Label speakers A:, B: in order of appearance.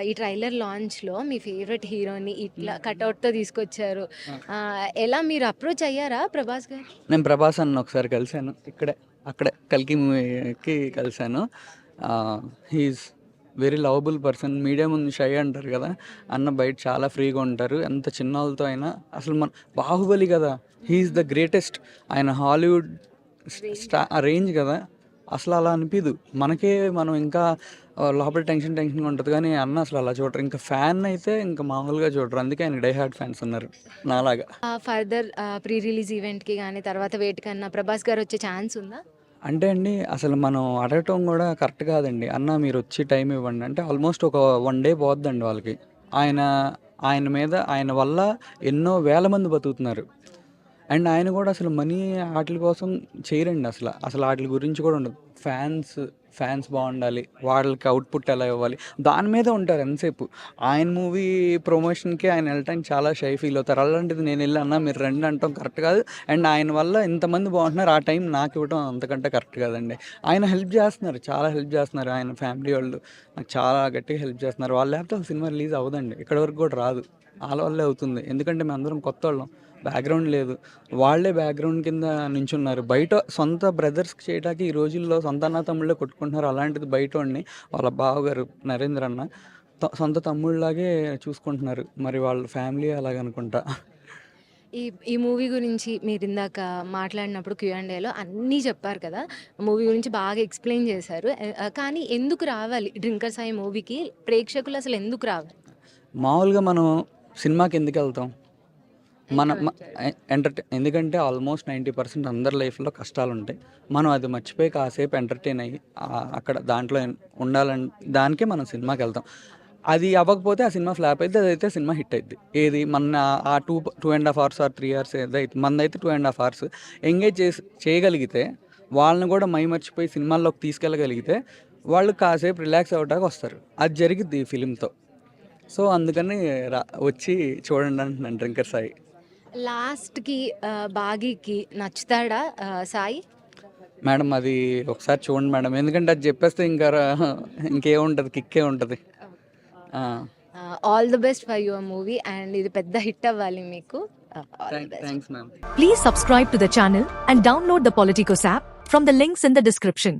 A: ఈ ట్రైలర్ లాంచ్‌లో మీ ఫేవరెట్ హీరోని ఇట్లా కటౌట్‌తో తీసుకొచ్చారు. ఎలా మీరు అప్రోచ్ అయ్యారా ప్రభాస్ గారు?
B: నేను ప్రభాస్ అన్న ఒకసారి కలిసాను. అక్కడే 'కల్కి' మూవీకి కలిసాను. Is very lovable person. Media ముందు షై అంటారు కదా! అన్న బయట చాలా ఫ్రీగా ఉంటారు. ఎంత చిన్నోళ్ళతో అయినా అసలు 'బాహుబలి' కదా! He is the greatest. ఆయన హాలీవుడ్ రేంజ్ కదా! అసలు అలా అనిపియదు. మనం ఇంకా లోపల టెన్షన్‌గా ఉంటది కానీ అన్న అసలు అలా చూడరు. ఇంకా ఫ్యాన్ అయితే ఇంకా మామూలుగా చూడరు. అందుకే ఆయనకి డై హార్డ్ ఫ్యాన్స్ ఉన్నారు నాలాగా.
A: ఫర్దర్ ప్రీ రిలీజ్ ఈవెంట్‌కి గాని, తర్వాత వేటికన్నా ప్రభాస్ గారు వచ్చే ఛాన్స్ ఉందా?
B: అంటే అండి, అసలు మనం అడగటం గూడా కరెక్ట్ కాదండి. "అన్న మీరొచ్చి టైం ఇవ్వండి" అంటే ఆల్మోస్ట్ ఒక 1 డే పోద్దండి వాళ్ళకి. ఆయన ఆయన వల్ల ఎన్నో వేల మంది బతుకుతున్నారు. అండ్ ఆయన గూడా అసలు మనీ ఆటిల కోసం చేయరండి అసల. అసలు ఆటిల గురించి కూడా ఉండదు. ఫ్యాన్స్ బావుండాలి. వాళ్ళకి అవుట్‌పుట్ ఎలా ఇవ్వాలి, దాని మీదే ఉంటారు ఎంతసేపు. ఆయన మూవీ ప్రమోషన్‌కి ఆయన ఎళ్ళటానికి చాలా షై ఫీల్ అవుతారు. అలాంటిది నేనెళ్ళి "అన్న మీరు రండి" అనటం కరెక్ట్ కాదు. అండ్ ఆయన వల్ల ఇంతమంది బాగుంటున్నారు. ఆ టైం నాకివ్వటం అంతకంటే కరెక్ట్ కాదండి. ఆయన హెల్ప్ చేస్తున్నారు. చాలా హెల్ప్ చేస్తున్నారు. ఆయన ఫ్యామిలీ వాళ్ళు నాకు చాలా గట్టిగా హెల్ప్ చేస్తున్నారు. వాళ్ళు లేకపోతే ఆ సినిమా రిలీజ్ అవ్వదండి. ఇక్కడి వరకు కూడా రాదు. ఆళ్ళ వల్లే అవుతుంది. ఎందుకంటే మేమందరం కొత్తోళ్ళం. బ్యాక్‌గ్రౌండ్ లేదు. వాళ్ళే బ్యాక్‌గ్రౌండ్ కింద నించున్నారు. బయట సొంత బ్రదర్స్‌కి చేయటానికి ఈ రోజుల్లో సొంత అన్నా, తమ్ముళ్ళే కొట్టుకుంటున్నారు. అలాంటిది బయటోడిని వాళ్ళ బావగారు నరేంద్ర అన్న సొంత తమ్ముడిలాగే చూసుకుంటున్నారు. మరి వాళ్ళ ఫ్యామిలీ అలాగనుకుంటా.
A: ఈ ఈ మూవీ గురించి మీరిందాక మాట్లాడినప్పుడు క్యూఎండ్ఏలో అన్నీ చెప్పారు కదా! మూవీ గురించి బాగా ఎక్స్‌ప్లెయిన్ చేశారు. కానీ ఎందుకు రావాలి 'డ్రింకర్ సాయి' మూవీకి ప్రేక్షకులు అసలు ఎందుకు రావాలి?
B: మామూలుగా మనం సినిమాకెందుకెళ్తాం? మన మ
A: ఎంజాయ్
B: ఎందుకంటే ఆల్మోస్ట్ 90% అందరి లైఫ్‌లో కష్టాలుంటాయి. మనం అది మర్చిపోయి కాసేపు ఎంటర్‌టైన్ అయ్యి అక్కడ దాంట్లో దానికే మనం సినిమాకెళ్తాం. అది అవ్వకపోతే ఆ సినిమా ఫ్లాప్ అయిద్ది. అదైతే సినిమా హిట్ అయిద్ది. ఏది మన ఆ 2 ½ అవర్స్ ఆర్ 3 అవర్స్ ఏదైతే మనదైతే 2 ½ అవర్స్ ఎంగేజ్ చేయగలిగితే, వాళ్ళని కూడా మైమర్చిపోయి సినిమాల్లోకి తీసుకెళ్ళగలిగితే, వాళ్ళు కాసేపు రిలాక్స్ అవ్వటానికి వస్తారు. అది జరిగిద్ది ఈ ఫిల్మ్‌తో. సో, అందుకని వచ్చి చూడండి అంటున్నాను 'డ్రింకర్ సాయి'.
A: లాస్ట్‌కి 'బాగీకి' నచ్చుతాడా సాయి?
B: మేడం అది ఒకసారి చూడండి మేడం. ఎందుకంటే అది చెప్పేస్తే ఇంకా ఇంకేముంటది, కిక్కే ఉంటది. ఆ!
A: All the best for your movie and ఇది పెద్ద హిట్ అవ్వాలి మీకు. All the best.
B: Thanks ma'am.
C: Please subscribe to the channel and download the Politicos app from the links in the description.